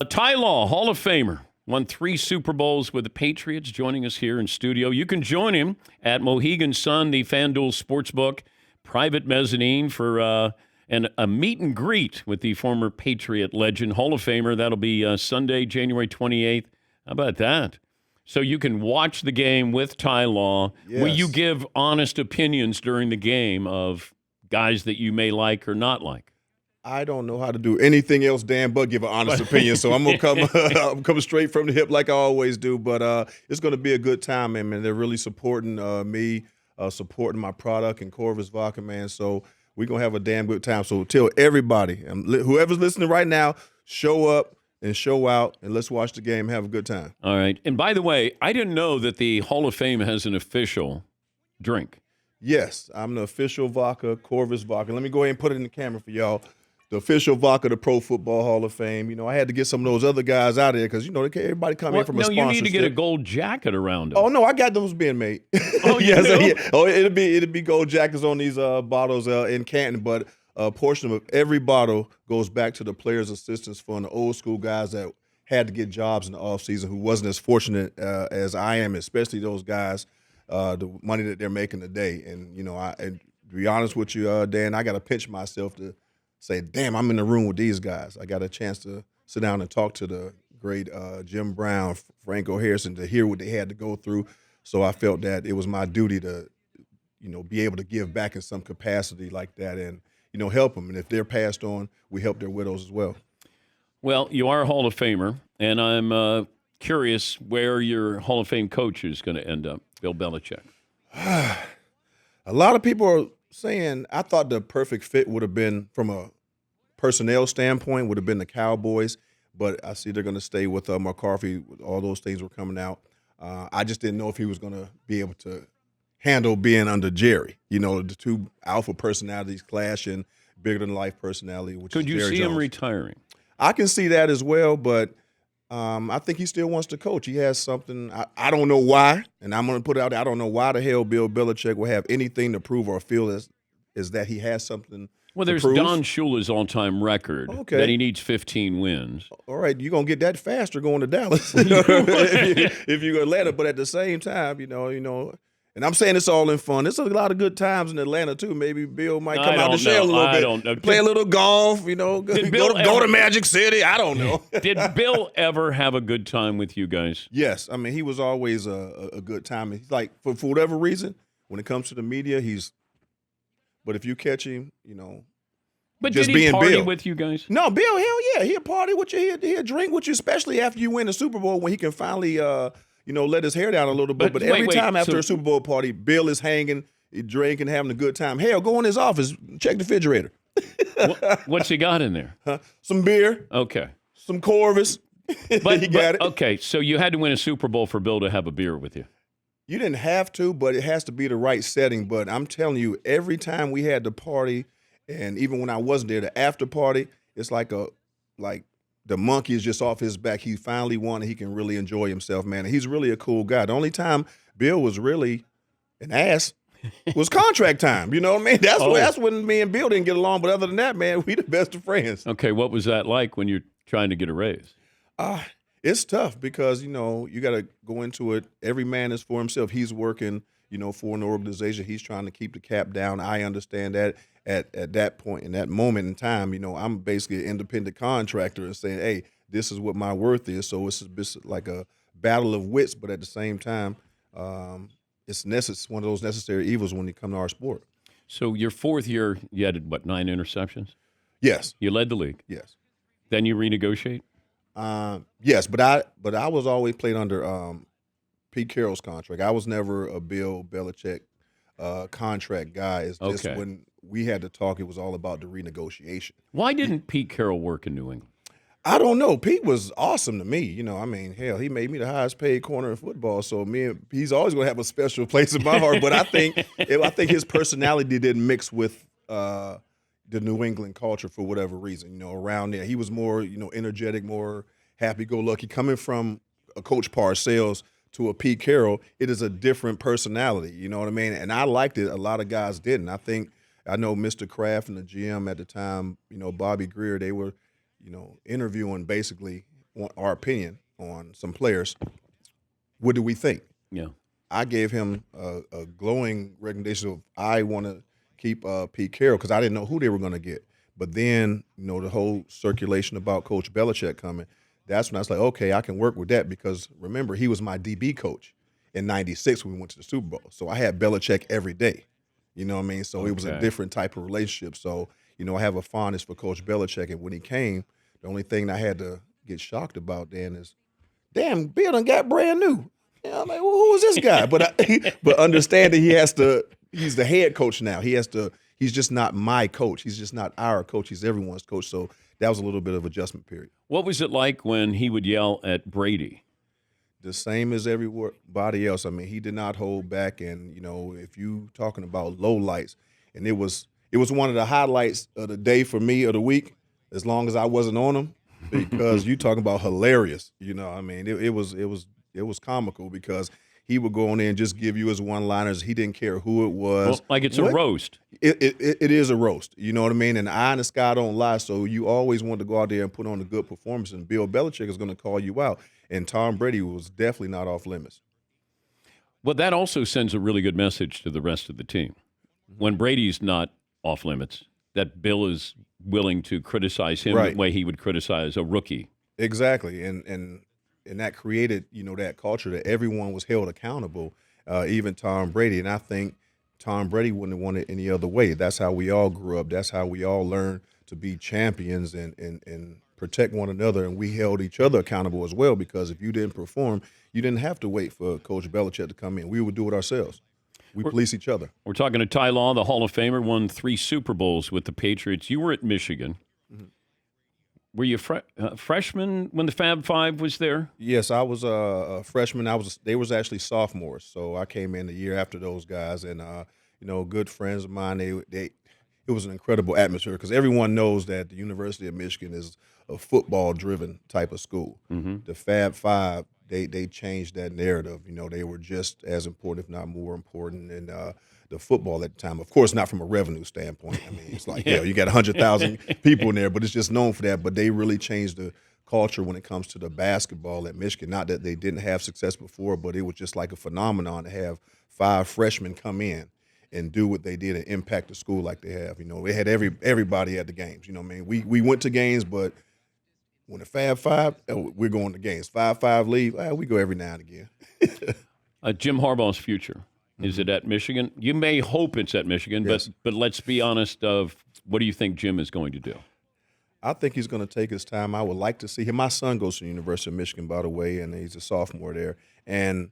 Ty Law, Hall of Famer, won 3 Super Bowls with the Patriots, joining us here in studio. You can join him at Mohegan Sun, the FanDuel Sportsbook, private mezzanine for a meet and greet with the former Patriot legend, Hall of Famer. That'll be Sunday, January 28th. How about that? So you can watch the game with Ty Law. Yes. Will you give honest opinions during the game of guys that you may like or not like? I don't know how to do anything else, Dan, but give an honest opinion. So I'm gonna I'm coming straight from the hip like I always do. But it's gonna be a good time, man. They're really supporting me, supporting my product and Corvus Vodka, man. So we're gonna have a damn good time. So tell everybody, whoever's listening right now, show up and show out, and let's watch the game. Have a good time. All right. And by the way, I didn't know that the Hall of Fame has an official drink. Yes, I'm the official vodka, Corvus Vodka. Let me go ahead and put it in the camera for y'all. The official vodka of the Pro Football Hall of Fame. You know, I had to get some of those other guys out of there because, you know, everybody come in from a sponsorship. No, you need to get a gold jacket around them. Oh, no, I got those being made. Oh, yes, do? yeah. Oh, it'll be gold jackets on these bottles in Canton, but a portion of every bottle goes back to the Players Assistance Fund, the old school guys that had to get jobs in the offseason who wasn't as fortunate as I am, especially those guys, the money that they're making today. And, you know, and to be honest with you, Dan, I got to pinch myself to say, damn, I'm in the room with these guys. I got a chance to sit down and talk to the great Jim Brown, Franco Harrison, to hear what they had to go through. So I felt that it was my duty to, you know, be able to give back in some capacity like that and, you know, help them. And if they're passed on, we help their widows as well. Well, you are a Hall of Famer, and I'm curious where your Hall of Fame coach is going to end up, Bill Belichick. A lot of people are saying I thought the perfect fit would have been, from a personnel standpoint, would have been the Cowboys, but I see they're going to stay with McCarthy. All those things were coming out. I just didn't know if he was going to be able to handle being under Jerry. You know, the two alpha personalities clashing, bigger than life personality. Which Could is you Jerry see him Jones. retiring? I can see that as well, but I think he still wants to coach. He has something. I don't know why, and I'm going to put it out there. I don't know why the hell Bill Belichick will have anything to prove or feel is that he has something. Well, there's prove. Don Shula's all-time record that he needs 15 wins. All right, you're going to get that faster going to Dallas if you go to Atlanta. But at the same time, you know, and I'm saying it's all in fun. There's a lot of good times in Atlanta, too. Maybe Bill might come out the shell a little bit. I don't know. Play a little golf, you know, go to Magic City. I don't know. Did Bill ever have a good time with you guys? Yes. I mean, he was always a good time. He's like, for whatever reason, when it comes to the media, but if you catch him, you know, but just did he being party Bill. with you guys? No, Bill, hell yeah. He'll party with you. He'll drink with you, especially after you win the Super Bowl when he can finally, let his hair down a little bit. But every time after a Super Bowl party, Bill is hanging, drinking, having a good time. Hell, go in his office, check the refrigerator. What's he got in there? Some beer. Okay. Some Corvus. But, he got it. Okay, so you had to win a Super Bowl for Bill to have a beer with you. You didn't have to, but it has to be the right setting. But I'm telling you, every time we had the party, and even when I wasn't there, the after party, it's like the monkey is just off his back. He finally won, and he can really enjoy himself, man. And he's really a cool guy. The only time Bill was really an ass was contract time. You know what I mean? That's when me and Bill didn't get along. But other than that, man, we the best of friends. Okay, what was that like when you're trying to get a raise? It's tough because, you know, you got to go into it. Every man is for himself. He's working, you know, for an organization. He's trying to keep the cap down. I understand that at that point, in that moment in time, you know, I'm basically an independent contractor and saying, hey, this is what my worth is. So it's like a battle of wits, but at the same time, it's one of those necessary evils when you come to our sport. So your fourth year, you had, 9 interceptions? Yes. You led the league? Yes. Then you renegotiate? Yes, but I was always played under Pete Carroll's contract. I was never a Bill Belichick contract guy. It's just when we had to talk, it was all about the renegotiation. Why didn't Pete Carroll work in New England? I don't know. Pete was awesome to me. You know, I mean, hell, he made me the highest paid corner in football. So he's always going to have a special place in my heart. But I think his personality didn't mix with the New England culture for whatever reason. You know, around there, he was more, you know, energetic, more happy-go-lucky. Coming from a Coach Parcells to a Pete Carroll, it is a different personality. You know what I mean? And I liked it. A lot of guys didn't. I know Mr. Kraft and the GM at the time, you know, Bobby Greer, they were, you know, interviewing basically want our opinion on some players. What do we think? Yeah. I gave him a glowing recommendation of I want to keep Pete Carroll because I didn't know who they were going to get. But then, the whole circulation about Coach Belichick coming, that's when I was like, okay, I can work with that because remember, he was my DB coach in '96 when we went to the Super Bowl. So I had Belichick every day. You know what I mean? So it was a different type of relationship. So, I have a fondness for Coach Belichick. And when he came, the only thing I had to get shocked about then is, damn, Bill done got brand new. I'm like, well, who is this guy? But understanding he's the head coach now. He's just not my coach. He's just not our coach. He's everyone's coach. So that was a little bit of adjustment period. What was it like when he would yell at Brady? The same as everybody else. I mean, he did not hold back. And, if you talking about low lights, and it was one of the highlights of the day for me of the week, as long as I wasn't on him, because you talking about hilarious. I mean, it was comical because he would go on there and just give you his one-liners. He didn't care who it was. Well, like it's a roast. It is a roast. You know what I mean? And the eye in the sky don't lie. So you always want to go out there and put on a good performance. And Bill Belichick is going to call you out. And Tom Brady was definitely not off limits. Well, that also sends a really good message to the rest of the team. When Brady's not off limits, that Bill is willing to criticize him the way he would criticize a rookie. Exactly. And that created, that culture that everyone was held accountable, even Tom Brady. And I think Tom Brady wouldn't have wanted it any other way. That's how we all grew up. That's how we all learned to be champions and protect one another. And we held each other accountable as well because if you didn't perform, you didn't have to wait for Coach Belichick to come in. We would do it ourselves. We police each other. We're talking to Ty Law, the Hall of Famer, won 3 Super Bowls with the Patriots. You were at Michigan. Mm-hmm. Were you a freshman when the Fab Five was there? Yes, I was a freshman. They was actually sophomores, so I came in the year after those guys, and good friends of mine. It was an incredible atmosphere because everyone knows that the University of Michigan is a football-driven type of school. Mm-hmm. The Fab Five, they changed that narrative. They were just as important, if not more important, and the football at the time. Of course, not from a revenue standpoint. I mean, it's like, you got 100,000 people in there, but it's just known for that. But they really changed the culture when it comes to the basketball at Michigan. Not that they didn't have success before, but it was just like a phenomenon to have 5 freshmen come in and do what they did and impact the school like they have. They had everybody at the games. We went to games, but when the Fab Five, we're going to games. 5-5 leave, we go every now and again. Jim Harbaugh's future. Is it at Michigan? You may hope it's at Michigan, yes. but let's be honest. What do you think Jim is going to do? I think he's going to take his time. I would like to see him. My son goes to the University of Michigan, by the way, and he's a sophomore there. And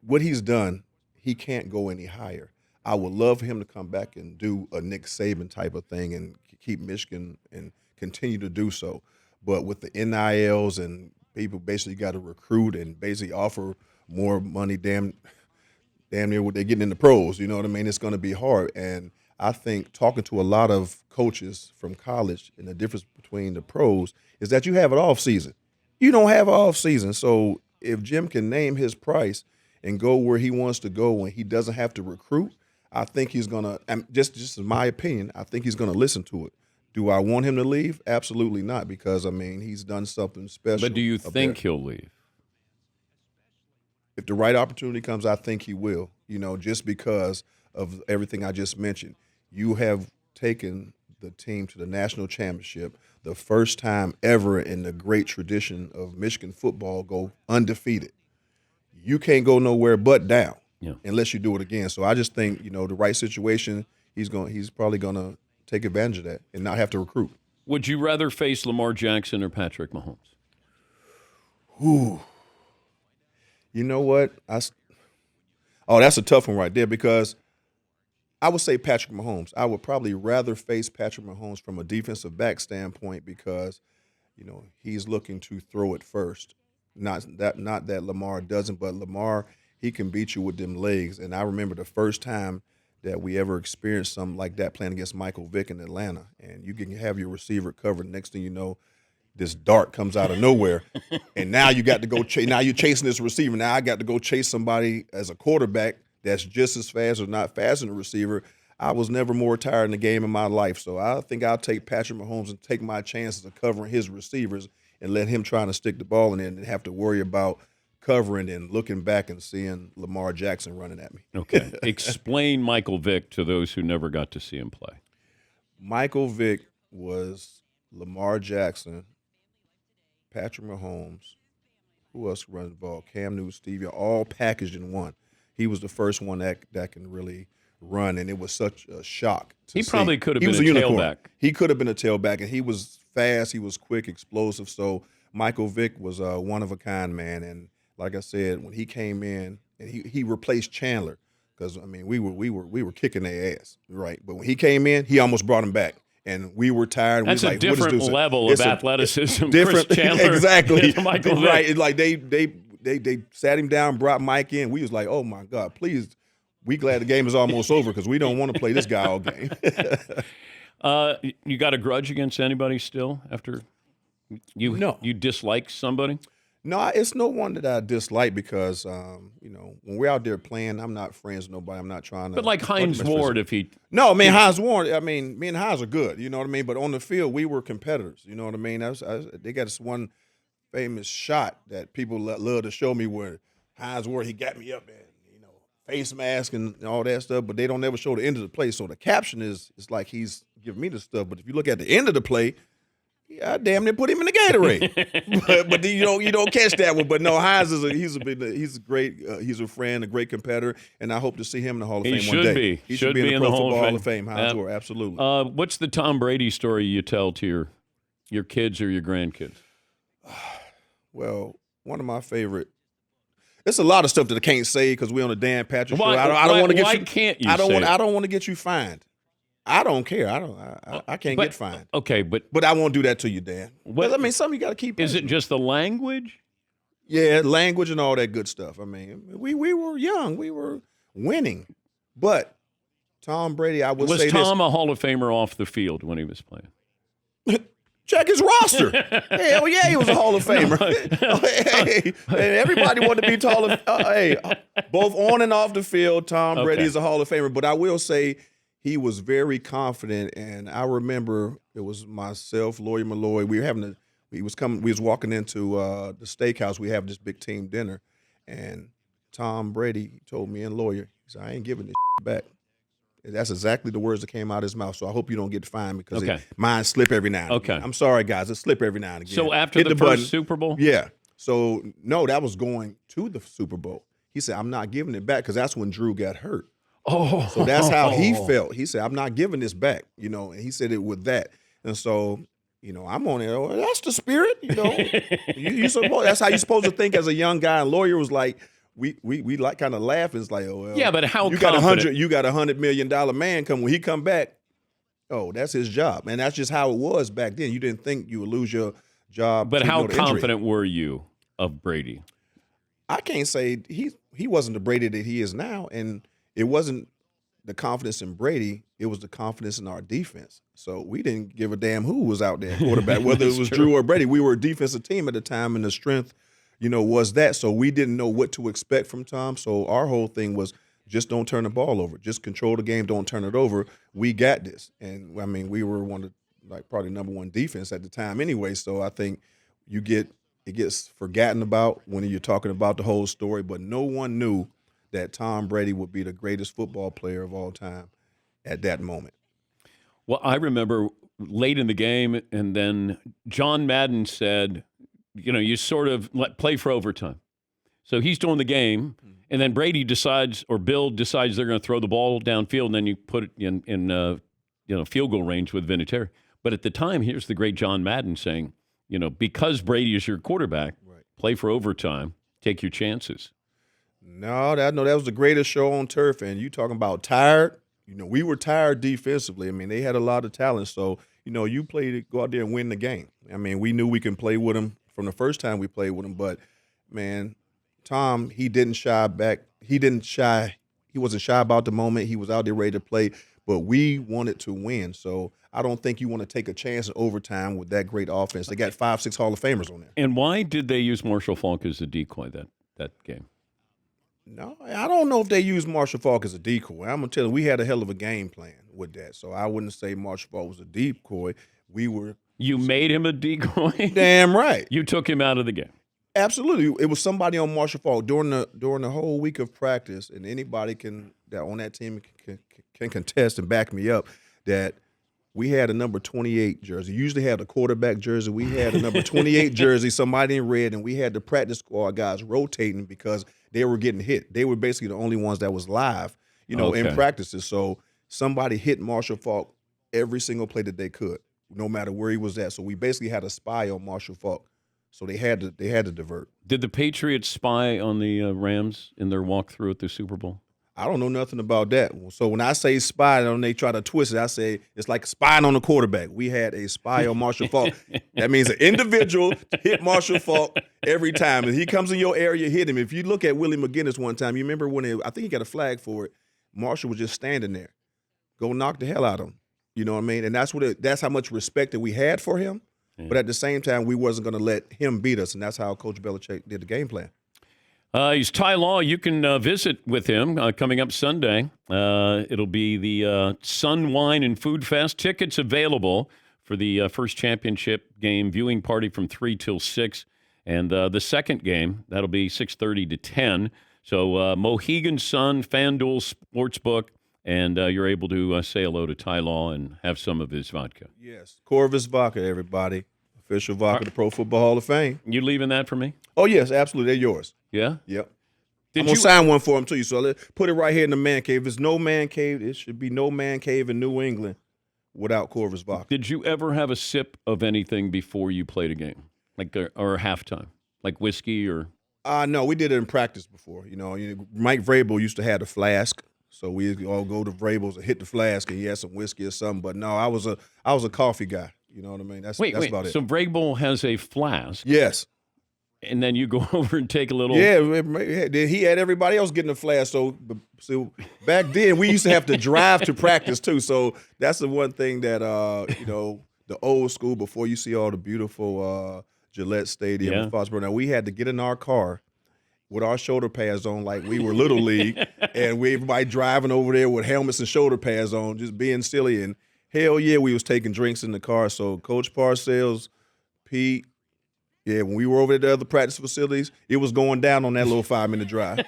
what he's done, he can't go any higher. I would love for him to come back and do a Nick Saban type of thing and keep Michigan and continue to do so. But with the NILs and people basically got to recruit and basically offer more money, damn near what they're getting in the pros. You know what I mean? It's going to be hard. And I think talking to a lot of coaches from college and the difference between the pros is that you have an off season. You don't have an off season. So if Jim can name his price and go where he wants to go when he doesn't have to recruit, I think he's going to, just in my opinion, I think he's going to listen to it. Do I want him to leave? Absolutely not, because, he's done something special. But do you think he'll leave? If the right opportunity comes, I think he will, just because of everything I just mentioned. You have taken the team to the national championship, the first time ever in the great tradition of Michigan football go undefeated. You can't go nowhere but down unless you do it again. So I just think, the right situation, he's probably going to take advantage of that and not have to recruit. Would you rather face Lamar Jackson or Patrick Mahomes? Ooh. You know what? That's a tough one right there because I would say Patrick Mahomes. I would probably rather face Patrick Mahomes from a defensive back standpoint because, he's looking to throw it first. Not that Lamar doesn't, but Lamar, he can beat you with them legs. And I remember the first time that we ever experienced something like that playing against Michael Vick in Atlanta. And you can have your receiver covered. Next thing you know, this dart comes out of nowhere, and now you got to go chase. Now you're chasing this receiver. Now I got to go chase somebody as a quarterback that's just as fast or not faster than the receiver. I was never more tired in the game in my life, so I think I'll take Patrick Mahomes and take my chances of covering his receivers and let him trying to stick the ball in there and have to worry about covering and looking back and seeing Lamar Jackson running at me. Okay. Explain Michael Vick to those who never got to see him play. Michael Vick was Lamar Jackson, Patrick Mahomes, who else runs the ball? Cam Newton, Stevie, all packaged in one. He was the first one that can really run, and it was such a shock to He see. probably could have He been was a unicorn. tailback. He could have been a tailback, and he was fast. He was quick, explosive. So Michael Vick was a one-of-a-kind man, and like I said, when he came in, and he replaced Chandler, because I mean we were kicking their ass, right? But when he came in, he almost brought him back. And we were tired. That's we a like, what is different this? level It's of a- athleticism. different, Chris Chandler exactly. to Michael Vick. Right. Like they sat him down, brought Mike in. We was like, oh my God, please. We glad the game is almost over because we don't want to play this guy all game. You got a grudge against anybody still after No. you dislike somebody? No, it's no one that I dislike because, when we're out there playing, I'm not friends with nobody. I'm not trying to. But like Hines Ward, if he No, man, Hines Ward. I mean, me and Hines are good. You know what I mean. But on the field, we were competitors. You know what I mean. They got this one famous shot that people love to show me where Hines Ward, he got me up and face mask and all that stuff. But they don't ever show the end of the play. So the caption is like he's giving me the stuff. But if you look at the end of the play. Yeah, damn near put him in the Gatorade, but you don't catch that one. But no, Hines he's a great he's a friend, a great competitor, and I hope to see him in the Hall of Fame one day. He should be in the Pro Football Hall of Fame. Hines Ward, absolutely. What's the Tom Brady story you tell to your kids or your grandkids? Well, one of my favorite. It's a lot of stuff that I can't say because we're on the Dan Patrick show. I don't want to get why you. Can't you? I don't say want. it? I don't want to get you fined. I don't care. I can't get fined. Okay, but I won't do that to you, Dan. What- I mean, something you got to keep. is it personal. just the language? Yeah, language and all that good stuff. I mean, we were young, we were winning, but Tom Brady, I would Was say Tom a Hall of Famer off the field when he was playing? this. Check his roster. Hell yeah, he was a Hall of Famer. Hey, everybody wanted to be tall. Both on and off the field, Tom Brady Okay. is a Hall of Famer. But I will say he was very confident, and I remember it was myself, Lawyer Malloy. We was walking into the steakhouse. We have this big team dinner, and Tom Brady told me and Lawyer, he said, I ain't giving this back. And that's exactly the words that came out of his mouth. So I hope you don't get fined because Okay. mine slip every now and Okay. again. I'm sorry, guys. It slip every now and again. So after Hit the first button. Super Bowl? Yeah. So, no, that was going to the Super Bowl. He said, I'm not giving it back because that's when Drew got hurt. Oh. So that's how he felt. He said, I'm not giving this back, and he said it with that. And so, I'm on it. Oh, that's the spirit, you supposed, that's how you're supposed to think as a young guy. And Lawyer was like, we like kind of laughing. It's like, oh, well, Yeah, but how you got confident? you got $100 million man when he come back. Oh, that's his job. And that's just how it was back then. You didn't think you would lose your job. But to, how to injury. confident were you of Brady? I can't say he wasn't the Brady that he is now, and it wasn't the confidence in Brady. It was the confidence in our defense. So we didn't give a damn who was out there quarterback, whether it was true. Drew or Brady. We were a defensive team at the time, and the strength, was that. So we didn't know what to expect from Tom. So our whole thing was just don't turn the ball over. Just control the game. Don't turn it over. We got this. And, I mean, we were one of, probably number one defense at the time anyway. So I think it gets forgotten about when you're talking about the whole story. But no one knew that Tom Brady would be the greatest football player of all time at that moment. Well, I remember late in the game, and then John Madden said, you sort of play for overtime. So he's doing the game, and then Brady decides, or Bill decides they're going to throw the ball downfield, and then you put it in field goal range with Vinatieri. But at the time, here's the great John Madden saying, because Brady is your quarterback, play for overtime, take your chances. No, that was the greatest show on turf. And you talking about tired? We were tired defensively. I mean, they had a lot of talent. So, you play to go out there and win the game. I mean, we knew we can play with them from the first time we played with them. But, man, Tom, he didn't shy back. He wasn't shy about the moment. He was out there ready to play. But we wanted to win. So I don't think you want to take a chance in overtime with that great offense. They got 5-6 Hall of Famers on there. And why did they use Marshall Faulk as a decoy that game? No, I don't know if they used Marshall Faulk as a decoy. I'm going to tell you, we had a hell of a game plan with that. So I wouldn't say Marshall Faulk was a decoy. We were You made him a decoy? Damn right. You took him out of the game. Absolutely. It was somebody on Marshall Faulk during the whole week of practice, and anybody that on that team can contest and back me up that we had a number 28 jersey. Usually had a quarterback jersey. We had a number 28 jersey, somebody in red, and we had the practice squad guys rotating because they were getting hit. They were basically the only ones that was live, in practices. So somebody hit Marshall Faulk every single play that they could, no matter where he was at. So we basically had a spy on Marshall Faulk. So they had to divert. Did the Patriots spy on the Rams in their walkthrough at the Super Bowl? I don't know nothing about that. So when I say spy, and they try to twist it, I say it's like spying on the quarterback. We had a spy on Marshall Faulk. That means an individual hit Marshall Faulk every time. If he comes in your area, hit him. If you look at Willie McGinnis one time, you remember when I think he got a flag for it, Marshall was just standing there. Go knock the hell out of him. You know what I mean? And that's how much respect that we had for him. Yeah. But at the same time, we wasn't going to let him beat us, and that's how Coach Belichick did the game plan. He's Ty Law. You can visit with him coming up Sunday. It'll be the Sun Wine and Food Fest. Tickets available for the first championship game viewing party from 3 till 6. And the second game, that'll be 6:30 to 10. So Mohegan Sun, FanDuel Sportsbook, and you're able to say hello to Ty Law and have some of his vodka. Yes, Corvus Vodka, everybody. Official vodka of the Pro Football Hall of Fame. You leaving that for me? Oh, yes, absolutely. They're yours. Yeah? Yep. I'm going to sign one for them, too. So let's put it right here in the man cave. If there's no man cave, it should be no man cave in New England without Corvus Vodka. Did you ever have a sip of anything before you played a game, or halftime, like whiskey or? No, we did it in practice before. Mike Vrabel used to have a flask, so we all go to Vrabel's and hit the flask, and he had some whiskey or something. But no, I was a coffee guy. You know what I mean? That's about it. So Vrabel has a flask. Yes. And then you go over and take a little. Yeah, he had everybody else getting a flask. So back then we used to have to drive to practice too. So that's the one thing that the old school before you see all the beautiful Gillette Stadium in Foxborough. Now we had to get in our car with our shoulder pads on like we were Little League, and everybody driving over there with helmets and shoulder pads on, just being silly. And hell yeah, we was taking drinks in the car. So Coach Parcells, Pete. Yeah, when we were over at the other practice facilities, it was going down on that little 5-minute drive,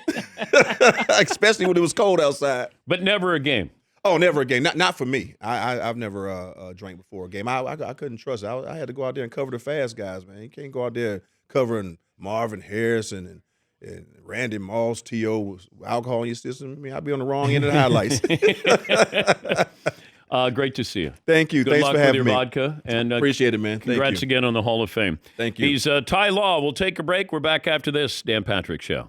especially when it was cold outside. But never a game. Oh, never a game. Not for me. I've never drank before a game. I couldn't trust it. I had to go out there and cover the fast guys, man. You can't go out there covering Marvin Harrison and Randy Moss, T.O. with alcohol in your system. I mean, I'd be on the wrong end of the highlights. Great to see you. Thank you. Good Thanks luck for having with me. your vodka. And appreciate it, man. Congrats again on the Hall of Fame. Thank you. He's Ty Law. We'll take a break. We're back after this Dan Patrick Show.